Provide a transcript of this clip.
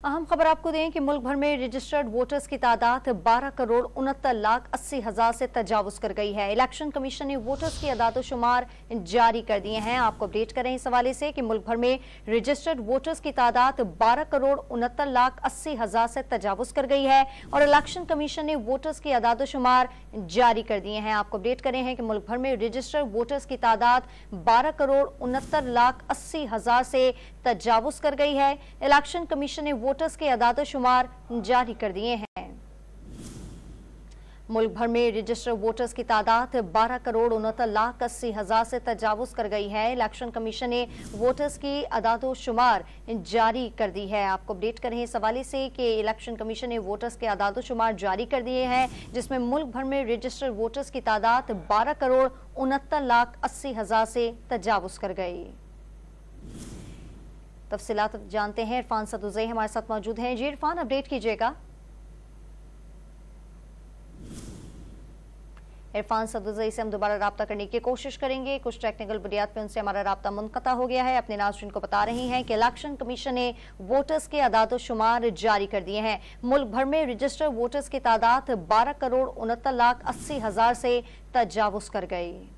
अहम खबर आपको दें कि मुल्क भर में रजिस्टर्ड वोटर्स की तादाद 12,69,80,000 से तजावुज कर गई है। इलेक्शन कमीशन ने वोटर्स की अदाद-ओ-शुमार जारी कर दिए हैं। आपको अपडेट करें इस हवाले से कि मुल्क भर में रजिस्टर्ड वोटर्स की तादाद 12,69,80,000 से तजावुज कर गई है और इलेक्शन कमीशन ने वोटर्स की अदाद-ओ-शुमार जारी कर दिए हैं। आपको अपडेट करें हैं कि मुल्क भर में रजिस्टर्ड वोटर्स की तादाद 12,69,80,000 से तजावुज कर गई है। इलेक्शन कमीशन ने वोटर्स के अदाद-ओ-शुमार जारी कर दिए हैं। मुल्क भर में रजिस्टर्ड वोटर्स की तादाद 12,69,80,000 से तजावुज कर गई है। इलेक्शन कमीशन ने वोटर्स की अदाद-ओ-शुमार जारी कर दी है। आपको अपडेट करें इस हवाले से कि इलेक्शन कमीशन ने वोटर्स के अदाद-ओ-शुमार जारी कर दिए हैं, जिसमें मुल्क भर में रजिस्टर्ड वोटर्स की तादाद 12,69,80,000 से तजावुज कर गई। तफसीलात जानते हैं, इरफान सदुज़ई हमारे साथ मौजूद हैं। जी इरफान, अपडेट कीजिएगा। इरफान सदुज़ई से हम दोबारा राब्ता करने की कोशिश करेंगे। कुछ टेक्निकल बुनियाद पर उनसे हमारा राब्ता मुनक़ता हो गया है। अपने नाज़रीन को बता रही हैं कि इलेक्शन कमीशन ने वोटर्स के अदाद-ओ-शुमार जारी कर दिए हैं। मुल्क भर में रजिस्टर्ड वोटर्स की तादाद 12,69,80,000 से तजावुज कर गई।